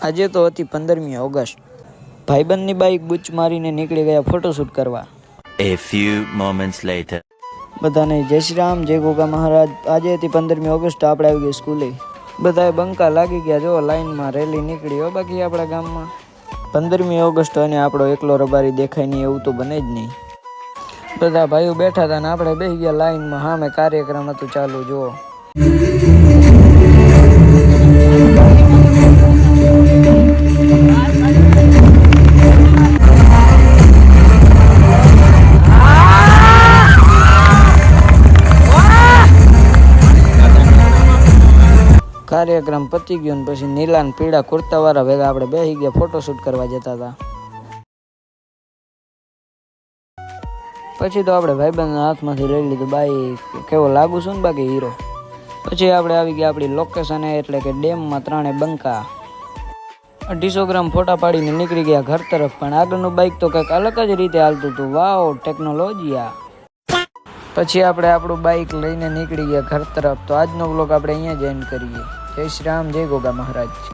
આજે તો હતી 15મી ઓગસ્ટ. ભાઈબંધની બાઈક બૂચ મારીને નીકળી ગયા ફોટોશૂટ કરવા. A few moments later. બધાને જય શ્રી રામ, જય ગોગા મહારાજ. આજે હતી 15મી ઓગસ્ટ. આપણે આવી ગયા સ્કૂલે. બધાએ બંકા લાગી ગયા. જો લાઈનમાં રેલી નીકળી હો બાકી આપણા ગામમાં. 15મી ઓગસ્ટ અને આપણો એકલો રબારી દેખાય નહીં એવું તો બને જ નહીં. બધા ભાઈઓ બેઠા હતા ને આપણે બેસી ગયા લાઈનમાં. સામે કાર્યક્રમ હતું ચાલુ. જુઓ કાર્યક્રમ પતી ગયો ને પછી નીલા ને પીળા કુર્તા વાળા ભેગા આપણે બેસી ગયા ફોટોશૂટ કરવા જતા હતા. પછી તો આપણે ભાઈબંધના હાથમાંથી લઈ લીધું બાઈક. કેવો લાગુ છું ને બાકી હીરો. પછી આપણે આવી ગયા આપણી લોકેશન એટલે કે ડેમમાં. 3 બંકા 250 ગ્રામ ફોટા પાડીને નીકળી ગયા ઘર તરફ. પણ આગળનું બાઈક તો કંઈક અલગ જ રીતે હાલતું હતું. વાવ ટેકનોલોજી આ. પછી આપણે આપણું બાઈક લઈને નીકળી ગયા ઘર તરફ. તો આજનો વ્લોગ આપણે અહીંયા જ એન્ડ કરીએ. જય શ્રી રામ, જય ગોગા મહારાજ.